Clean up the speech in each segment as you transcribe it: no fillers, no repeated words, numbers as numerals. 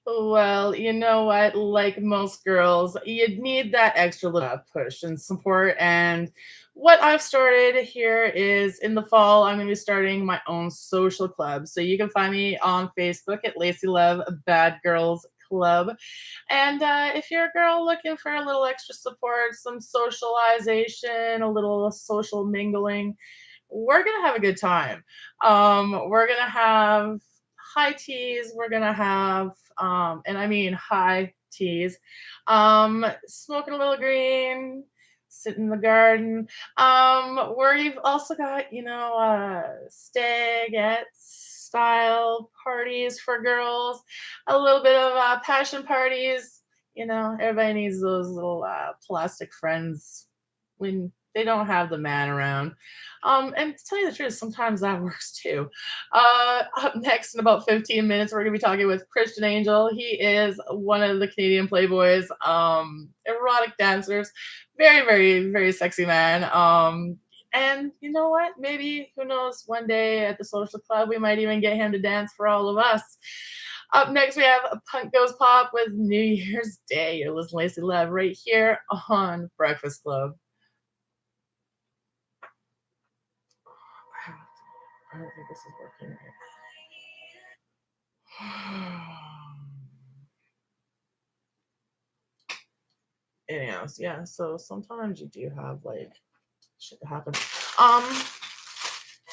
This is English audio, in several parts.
Well, you know what? Like most girls, you need that extra little push and support. And what I've started here is in the fall, I'm going to be starting my own social club. So you can find me on Facebook at Lacey Love Bad Girls Club. And if you're a girl looking for a little extra support, some socialization, a little social mingling, we're gonna have a good time. We're gonna have high teas. We're gonna have, and I mean high teas. Smoking a little green, sitting in the garden. We've also got stagette style parties for girls, a little bit of passion parties. Everybody needs those little plastic friends when they don't have the man around. And to tell you the truth, sometimes that works too. Up next, in about 15 minutes, we're going to be talking with Christian Angel. He is one of the Canadian Playboys, erotic dancers, very, very, very sexy man. And you know what? Maybe, who knows, one day at the social club, we might even get him to dance for all of us. Up next, we have Punk Goes Pop with New Year's Day. You're listening to Lacey Love right here on Breakfast Club. I don't think this is working right. Anyways, yeah. So sometimes you do have like shit happen. Um,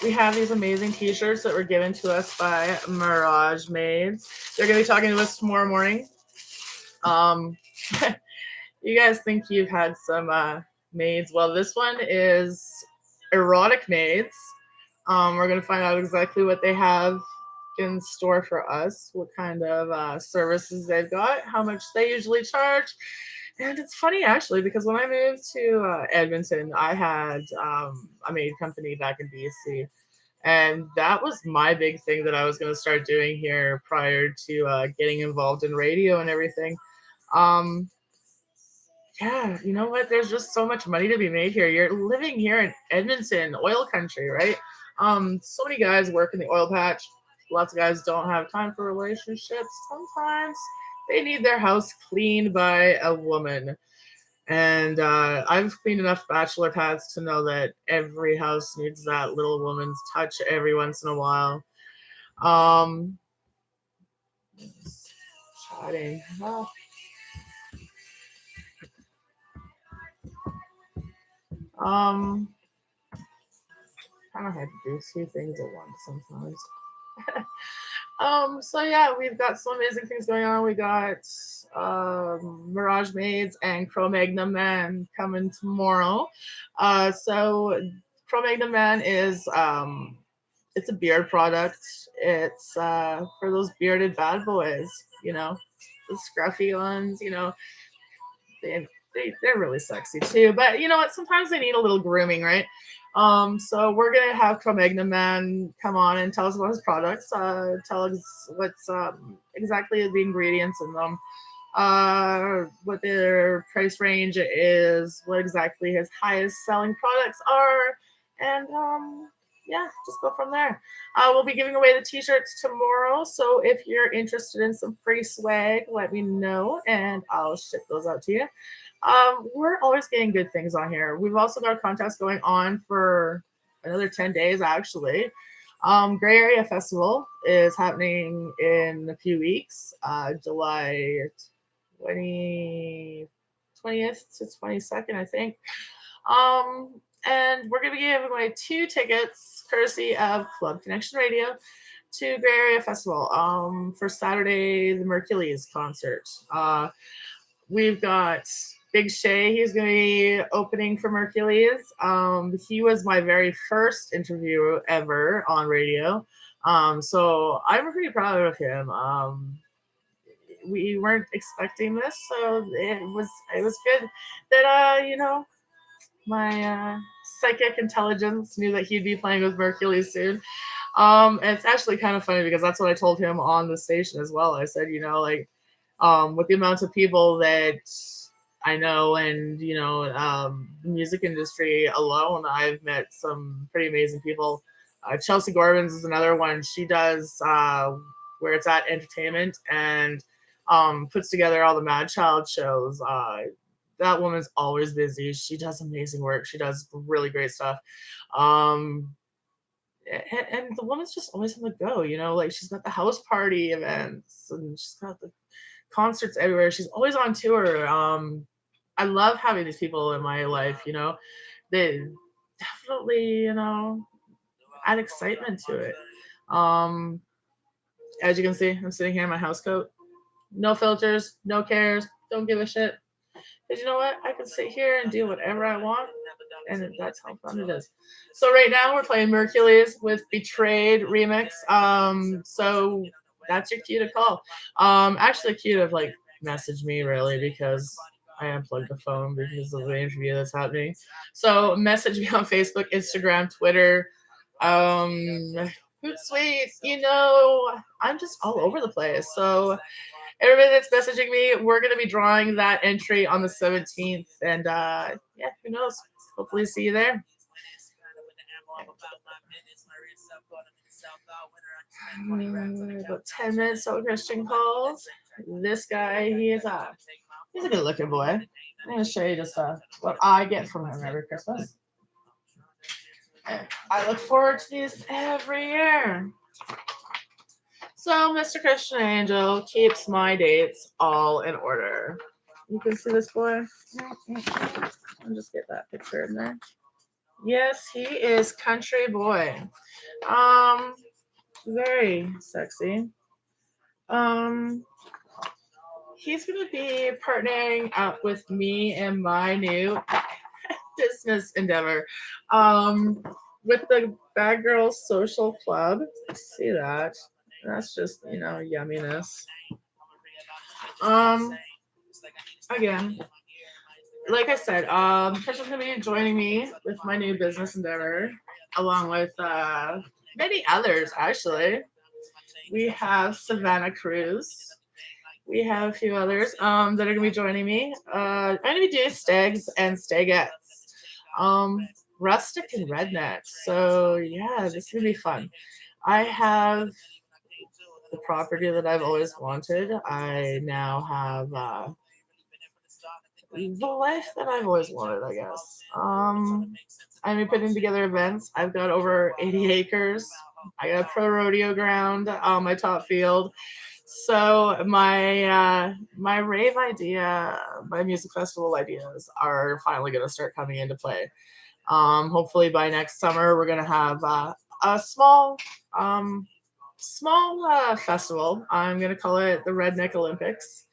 we have these amazing T-shirts that were given to us by Mirage Maids. They're gonna be talking to us tomorrow morning. Um, you guys think you've had some maids? Well, this one is erotic maids. We're gonna find out exactly what they have in store for us, what kind of services they've got, how much they usually charge. And it's funny actually because when I moved to Edmonton, I had a maid company back in BC, and that was my big thing that I was going to start doing here prior to getting involved in radio and everything. Um, yeah, you know what? There's just so much money to be made here. You're living here in Edmonton, oil country, right? So many guys work in the oil patch. Lots of guys don't have time for relationships. Sometimes they need their house cleaned by a woman. And I've cleaned enough bachelor pads to know that every house needs that little woman's touch every once in a while. Um, chatting. Well, um, kind of had to do two things at once sometimes. So yeah, we've got some amazing things going on. We got Mirage Maids and Cro Magnon Man coming tomorrow. So Cro Magnon Man is it's a beard product. It's for those bearded bad boys, you know, the scruffy ones. They, they're really sexy too. But you know what? Sometimes they need a little grooming, right? So we're gonna have Cro-Magnon Man come on and tell us about his products. Tell us what's exactly the ingredients in them, what their price range is, what exactly his highest selling products are, and yeah, just go from there. We'll be giving away the t-shirts tomorrow, so if you're interested in some free swag, let me know and I'll ship those out to you. We're always getting good things on here. We've also got a contest going on for another 10 days, actually. Gray Area Festival is happening in a few weeks, July 20, 20th to 22nd, I think. And we're going to be giving away two tickets, courtesy of Club Connection Radio, to Gray Area Festival for Saturday, the Mercules concert. We've got Big Shay. He's going to be opening for Mercules. He was my very first interview ever on radio. So I'm pretty proud of him. We weren't expecting this, so it was good that my psychic intelligence knew that he'd be playing with Mercury soon. And it's actually kind of funny because that's what I told him on the station as well. I said, like, with the amount of people that I know and, the music industry alone, I've met some pretty amazing people. Chelsea Gorbins is another one. She does Where It's At Entertainment, and puts together all the Mad Child shows. That woman's always busy. She does amazing work. She does really great stuff. Um, and the woman's just always on the go, like she's got the house party events and she's got the concerts everywhere. She's always on tour. I love having these people in my life, they definitely, add excitement to it. Um, as you can see, I'm sitting here in my house coat. No filters, no cares, don't give a shit. Because you know what? I can sit here and do whatever I want, and that's how fun it is. So right now we're playing Mercules with Betrayed remix. So that's your cue to call. Actually, cue to like message me really because I unplugged the phone because of the interview that's happening. So message me on Facebook, Instagram, Twitter. Hootsuite, I'm just all over the place. So everybody that's messaging me, we're gonna be drawing that entry on the 17th, and yeah, who knows? Hopefully, see you there. About 10 minutes till Christian calls. This guy, he's a good looking boy. I'm gonna show you just what I get from him every Christmas. I look forward to these every year. So, Mr. Christian Angel keeps my dates all in order. You can see this boy. I'll just get that picture in there. Yes, he is country boy. Um, very sexy. Um, he's gonna be partnering up with me in my new business endeavor. Um, with the Bad Girls Social Club. See that? That's just yumminess. Um, again, like I said, Trisha's gonna be joining me with my new business endeavor, along with many others. Actually, we have Savannah Cruz. We have a few others that are gonna be joining me. I'm gonna be doing stags and stagettes, um, rustic and redneck. So yeah, this is gonna be fun. I have the property that I've always wanted. I now have the life that I've always wanted, I guess. I'm putting together events. I've got over 80 acres. I got a pro rodeo ground on my top field. So my rave idea, my music festival ideas are finally going to start coming into play. Hopefully by next summer we're going to have a um, small festival. I'm going to call it the Redneck Olympics.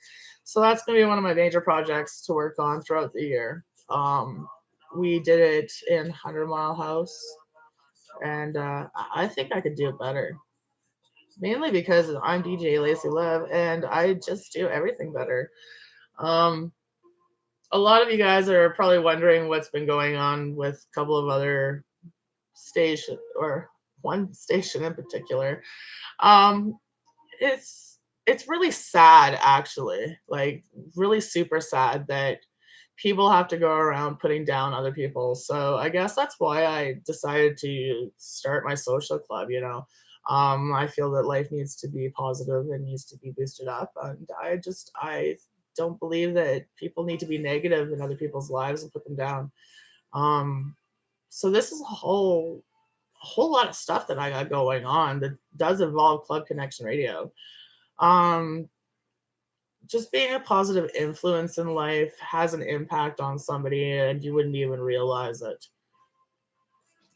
So that's going to be one of my major projects to work on throughout the year. We did it in 100 Mile House, and I think I could do it better. Mainly because I'm DJ Lacey Love, and I just do everything better. Um, a lot of you guys are probably wondering what's been going on with a couple of other station or one station in particular. Um, it's really sad actually, like really super sad that people have to go around putting down other people. So I guess that's why I decided to start my social club. I feel that life needs to be positive and needs to be boosted up, and I don't believe that people need to be negative in other people's lives and put them down. um so this is a whole lot of stuff that I got going on that does involve Club Connection Radio. um just being a positive influence in life has an impact on somebody and you wouldn't even realize it.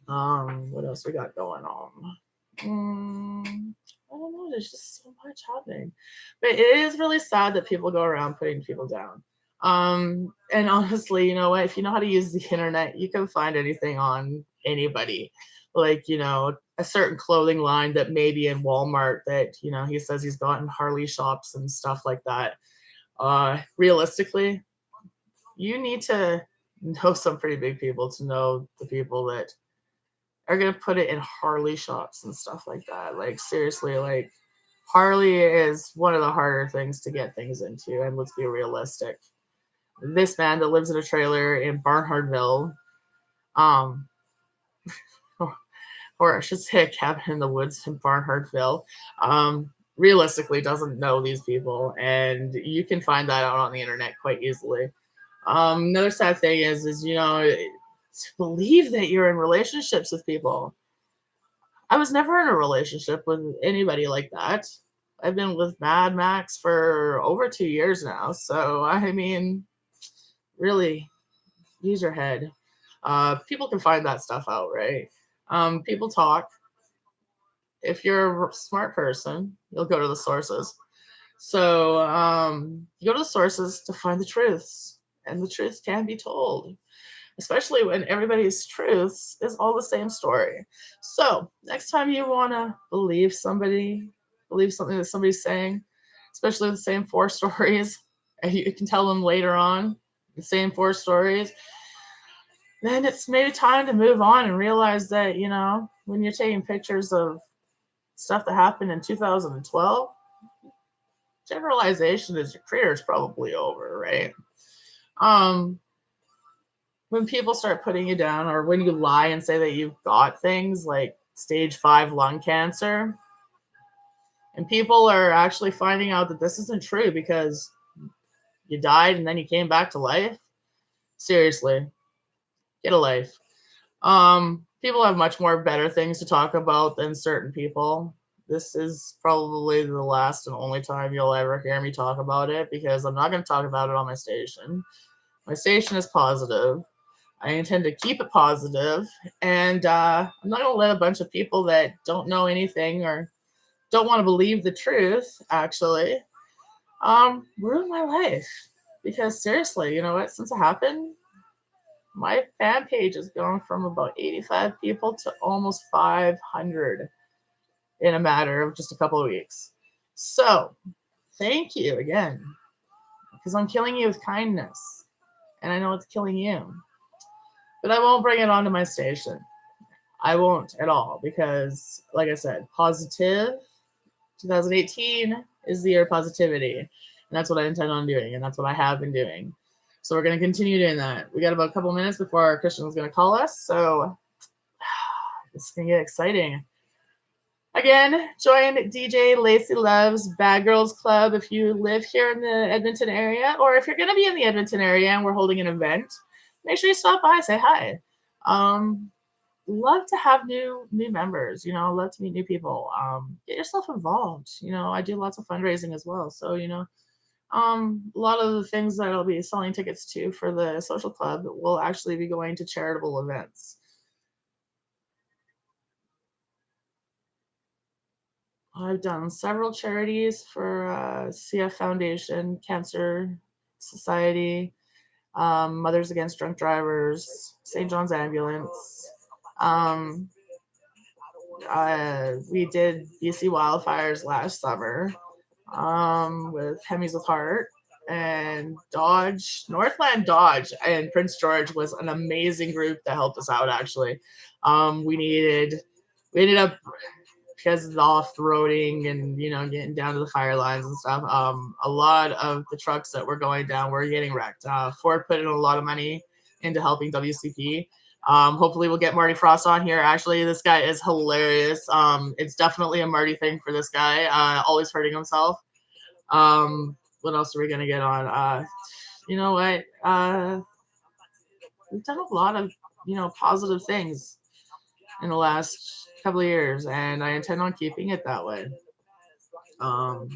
What else we got going on? I don't know, there's just so much happening. But it is really sad that people go around putting people down. And honestly, you know what? If you know how to use the internet, you can find anything on anybody. Like, a certain clothing line that may be in Walmart that, he says he's got in Harley shops and stuff like that. Realistically, you need to know some pretty big people to know the people that are gonna put it in Harley shops and stuff like that. Like seriously, like Harley is one of the harder things to get things into, and let's be realistic. This man that lives in a trailer in Barnhardtville, um, or I should say a cabin in the woods in Barnhardtville, realistically doesn't know these people, and you can find that out on the internet quite easily. Another sad thing is to believe that you're in relationships with people. I was never in a relationship with anybody like that. I've been with Mad Max for over 2 years now, so I mean, really, use your head. People can find that stuff out, right? People talk. If you're a smart person, you'll go to the sources. So you go to the sources to find the truths, and the truth can be told, especially when everybody's truths is all the same story. So next time you want to believe somebody, believe something that somebody's saying, especially the same four stories, and you can tell them later on the same four stories, then it's maybe time to move on and realize that, when you're taking pictures of stuff that happened in 2012, generalization is your career is probably over, right? Um, when people start putting you down, or when you lie and say that you've got things like stage 5 lung cancer, and people are actually finding out that this isn't true because you died and then you came back to life, seriously, get a life. People have much more better things to talk about than certain people. This is probably the last and only time you'll ever hear me talk about it, because I'm not going to talk about it on my station. My station is positive. I intend to keep it positive, and I'm not going to let a bunch of people that don't know anything or don't want to believe the truth, actually, ruin my life. Because seriously, you know what? Since it happened, my fan page has gone from about 85 people to almost 500 in a matter of just a couple of weeks. So, thank you again, because I'm killing you with kindness, and I know it's killing you. But I won't bring it onto my station. I won't at all, because, like I said, positive 2018 is the year of positivity. And that's what I intend on doing, and that's what I have been doing. So we're going to continue doing that. We got about a couple minutes before our Christian is going to call us. So it's going to get exciting. Again, join DJ Lacey Love's Bad Girls Club if you live here in the Edmonton area, or if you're going to be in the Edmonton area and we're holding an event, make sure you stop by, say hi. Love to have new members, love to meet new people. Get yourself involved. I do lots of fundraising as well. So, a lot of the things that I'll be selling tickets to for the social club will actually be going to charitable events. I've done several charities for CF Foundation, Cancer Society, Mothers Against Drunk Drivers, St. John's Ambulance. Um, we did BC wildfires last summer with Hemis with Heart, and Dodge, Northland Dodge, and Prince George was an amazing group that helped us out. Actually, we ended up, because of the off-roading and getting down to the fire lines and stuff. A lot of the trucks that were going down were getting wrecked. Ford put in a lot of money into helping WCP. Hopefully we'll get Marty Frost on here. Actually, this guy is hilarious. It's definitely a Marty thing for this guy. Always hurting himself. What else are we gonna get on? You know what? We've done a lot of positive things in the last couple of years, and I intend on keeping it that way. Um,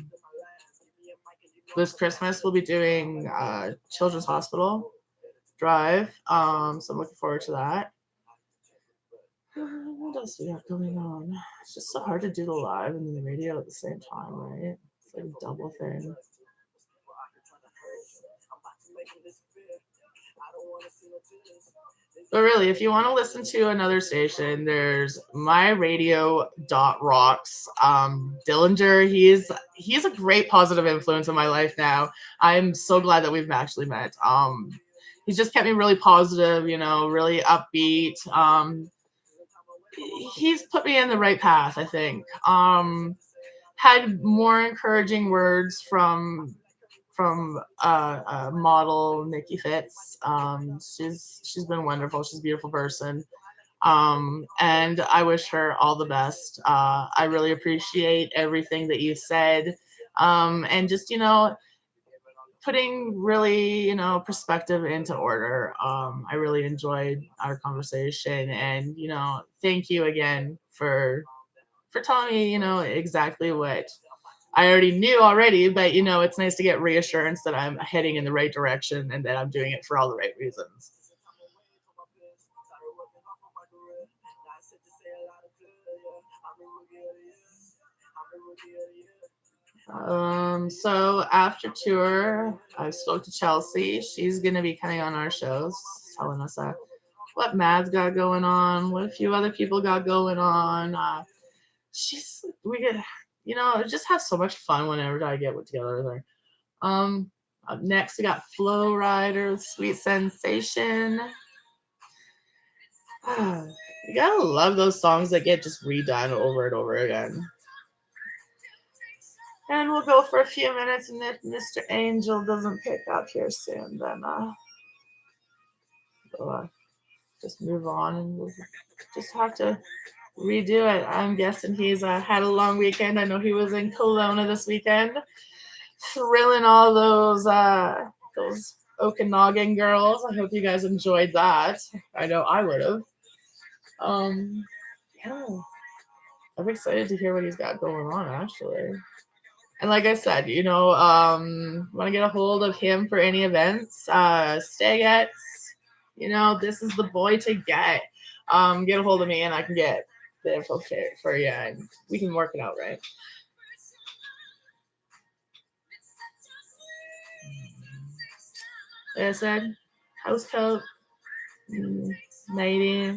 this Christmas we'll be doing Children's Hospital Drive. So I'm looking forward to that. What else do we have going on? It's just so hard to do the live and the radio at the same time, right? It's like a double thing. But really, if you want to listen to another station, there's My Radio Rocks. Dillinger, he's a great positive influence in my life now. I'm so glad that we've actually met. He's just kept me really positive, really upbeat. He's put me in the right path, I think. Had more encouraging words from model Nikki Fitz. She's been wonderful. She's a beautiful person. And I wish her all the best. I really appreciate everything that you said. And just, putting really, perspective into order. I really enjoyed our conversation, and, thank you again for telling me, exactly what I already knew already, but it's nice to get reassurance that I'm heading in the right direction and that I'm doing it for all the right reasons. So after tour, I spoke to Chelsea. She's gonna be coming on our shows, telling us what Mad's got going on, what a few other people got going on. We get, just have so much fun whenever I get together with her. Up next we got Flow Rider, Sweet Sensation. You gotta love those songs that get just redone over and over again. And we'll go for a few minutes, and if Mr. Angel doesn't pick up here soon, then we'll just move on, and we'll just have to redo it. I'm guessing he's had a long weekend. I know he was in Kelowna this weekend, thrilling all those Okanagan girls. I hope you guys enjoyed that. I know I would have. Um, yeah, I'm excited to hear what he's got going on, actually. And like I said, want to get a hold of him for any events, Stagettes, this is the boy to get. Get a hold of me and I can get the info for you and we can work it out, right? Like I said, house coat, 90,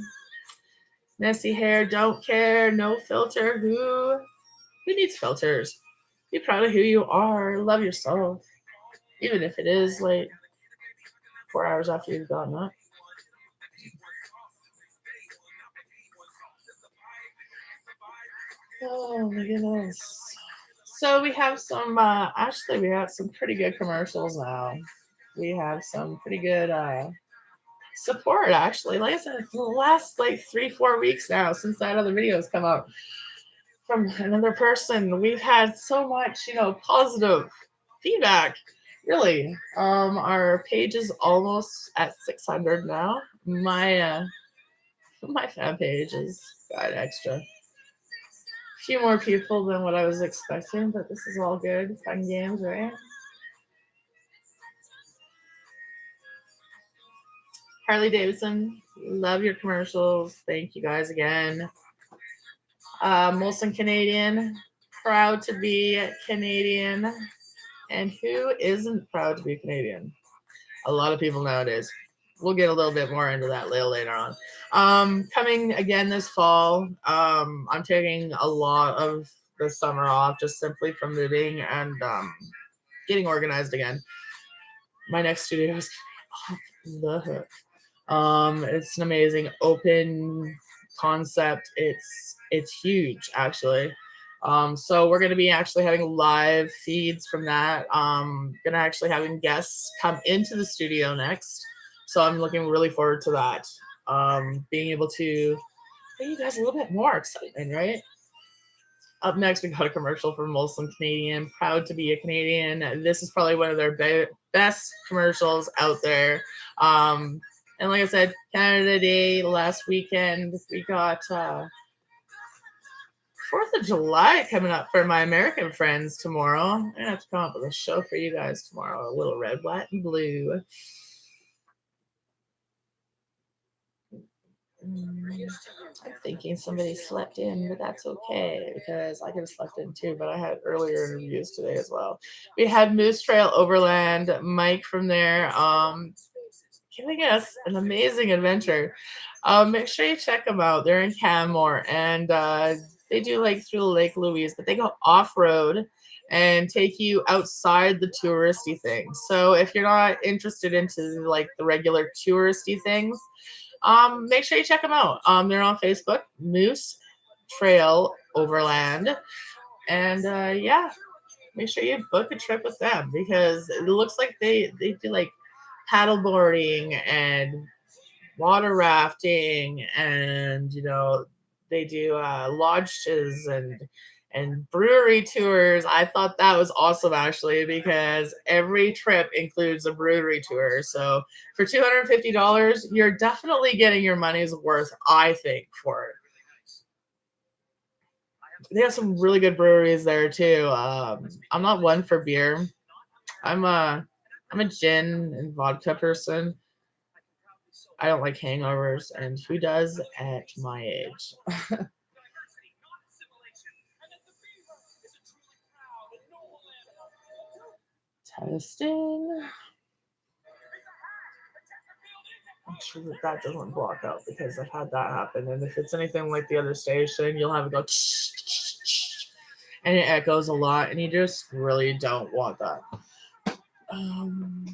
messy hair, don't care, no filter. Who needs filters? Be proud of who you are. Love yourself, even if it is like 4 hours after you've gotten up. Oh my goodness. So we have some. Actually, we have some pretty good commercials now. We have some pretty good support. Actually, like I said, for the last like 3-4 weeks now since that other video has come out from another person, we've had so much, positive feedback. Really, our page is almost at 600 now. My fan page has got extra few more people than what I was expecting, but this is all good. Fun games, right? Harley Davidson, love your commercials. Thank you guys again. Molson Canadian, proud to be Canadian. And who isn't proud to be Canadian? A lot of people nowadays. We'll get a little bit more into that later on. Coming again this fall, I'm taking a lot of the summer off just simply from moving and getting organized again. My next studio is off the hook. It's an amazing open concept. It's huge actually. So we're gonna be actually having live feeds from that. Gonna actually having guests come into the studio next. So I'm looking really forward to that. Being able to give you guys a little bit more excitement, right? Up next, we got a commercial for Molson Canadian. Proud to be a Canadian. This is probably one of their best commercials out there. And like I said, Canada Day last weekend, we got 4th of July coming up for my American friends tomorrow. I'm going to have to come up with a show for you guys tomorrow. A little red, white, and blue. I'm thinking somebody slept in, but that's okay because I could have slept in too. But I had earlier interviews today as well. We had Moose Trail Overland, Mike from there, giving us an amazing adventure. Make sure you check them out. They're in Canmore and they do like through Lake Louise, but they go off road and take you outside the touristy things. So if you're not interested into like the regular touristy things, make sure you check them out. They're on Facebook, Moose Trail Overland, and yeah, make sure you book a trip with them because it looks like they do like paddle boarding and water rafting, and they do lodges and brewery tours. I thought that was awesome actually, because every trip includes a brewery tour. So for $250, you're definitely getting your money's worth, I think, for it. They have some really good breweries there too. I'm not one for beer. I'm a gin and vodka person. I don't like hangovers, and who does at my age? Testing. Make sure that that doesn't block out, because I've had that happen. And if it's anything like the other station, you'll have it go and it echoes a lot, and you just really don't want that. Um,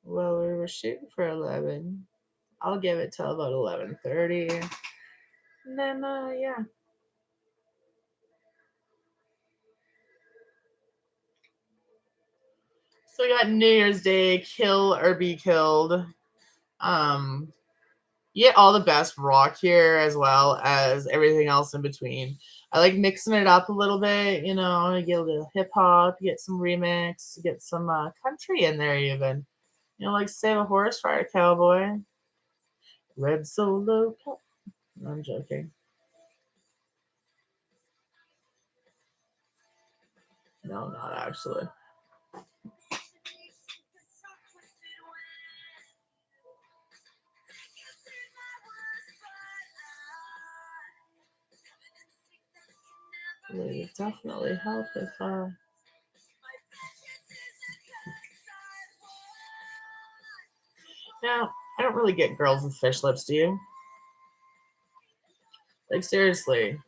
well, we were shooting for 11. I'll give it till about 11:30. And then, yeah. So we got New Year's Day, kill or be killed. Um, you get all the best rock here as well as everything else in between. I like mixing it up a little bit, you get a little hip hop, you get some remix, you get some country in there even. Like Save a Horse, Ride a Cowboy, Red Solo Cup. No, I'm joking. No, not actually. It would definitely help if now I don't really get girls with fish lips, do you? Like seriously.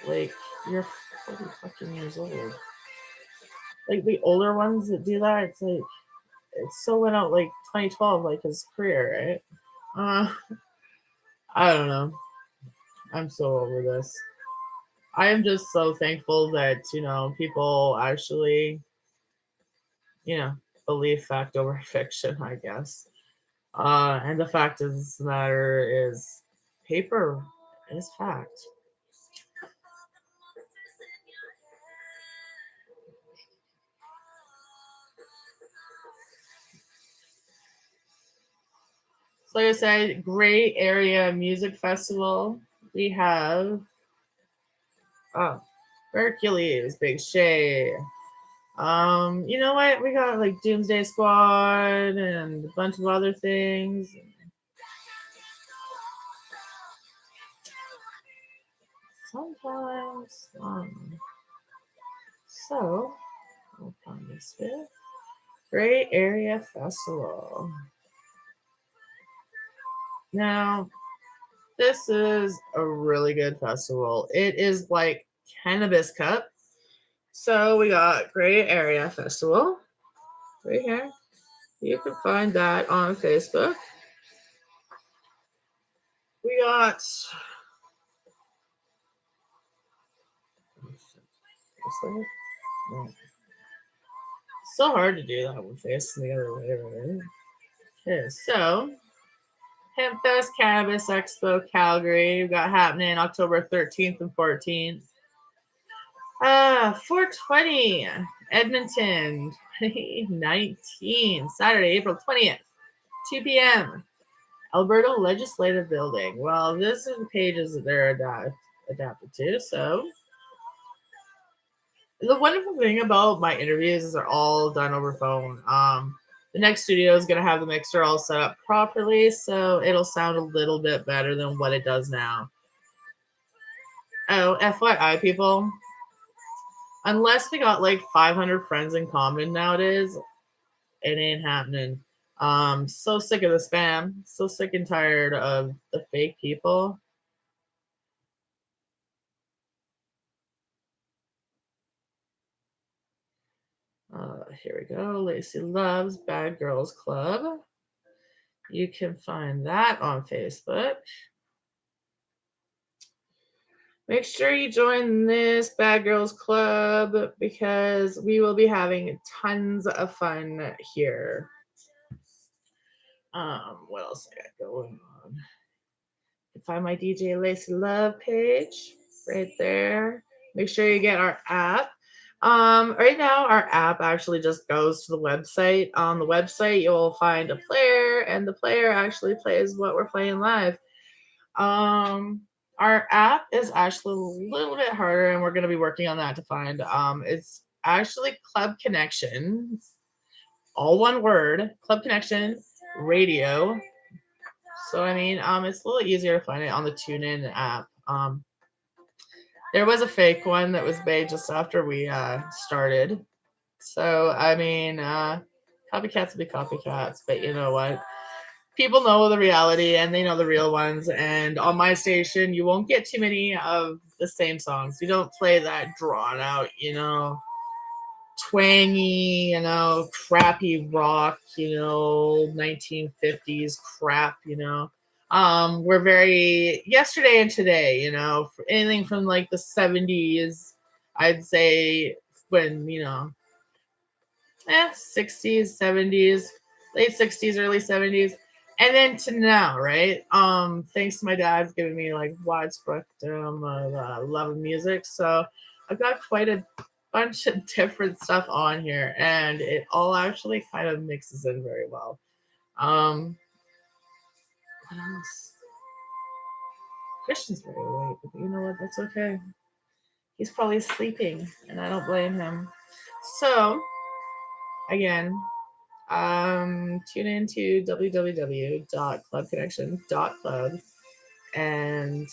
Like you're 40 fucking years old. Like the older ones that do that, it's like it still went out like 2012, like his career, right? I don't know. I'm so over this. I am just so thankful that people actually you know believe fact over fiction, I guess. And the fact of the matter is, paper is fact. So, like I said, Gray Area Music Festival. We have oh, Hercules, Big Shay. You know what? We got like Doomsday Squad and a bunch of other things. Sometimes, so we'll find this bit. Gray Area Festival. Now, this is a really good festival. It is like Cannabis Cup. So we got Gray Area Festival right here. You can find that on Facebook. We got so hard to do that with facing the other way, right? Okay, so Hemp Fest Cannabis Expo Calgary. We got happening October 13th and 14th. 420 Edmonton 2019, Saturday, April 20th, 2 p.m. Alberta Legislative Building. Well, this is the pages that they're adapted to. So the wonderful thing about my interviews is they're all done over phone. The next studio is gonna have the mixer all set up properly, so it'll sound a little bit better than what it does now. Oh, FYI, people, unless we got like 500 friends in common nowadays, it ain't happening. So sick of the spam. So sick and tired of the fake people. Here we go. Lacey Loves Bad Girls Club. You can find that on Facebook. Make sure you join this Bad Girls Club because we will be having tons of fun here. What else I got going on? You can find my DJ Lacey Love page right there. Make sure you get our app. Right now, our app actually just goes to the website. On the website, you'll find a player, and the player actually plays what we're playing live. Um, our app is actually a little bit harder, and we're going to be working on that to find. It's actually Club Connection, all one word, Club Connection Radio. So I mean, it's a little easier to find it on the TuneIn app. There was a fake one that was made just after we started. So I mean, copycats will be copycats, but you know what? People know the reality and they know the real ones. And on my station, you won't get too many of the same songs. We don't play that drawn out, twangy, crappy rock, 1950s crap, We're very yesterday and today, anything from like the 70s, I'd say when, 60s, 70s, late 60s, early 70s, and then to now, right? Thanks to my dad's giving me like wide spectrum of love of music, so I've got quite a bunch of different stuff on here, and it all actually kind of mixes in very well. What else? Christian's very late, but you know what? That's okay. He's probably sleeping, and I don't blame him. So, again, tune in to www.clubconnection.club and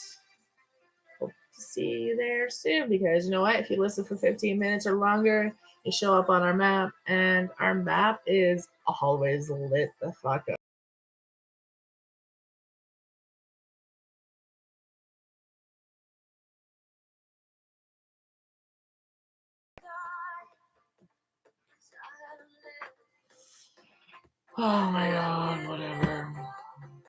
hope to see you there soon because you know what? If you listen for 15 minutes or longer, you show up on our map, and our map is always lit the fuck up. Oh my god, whatever.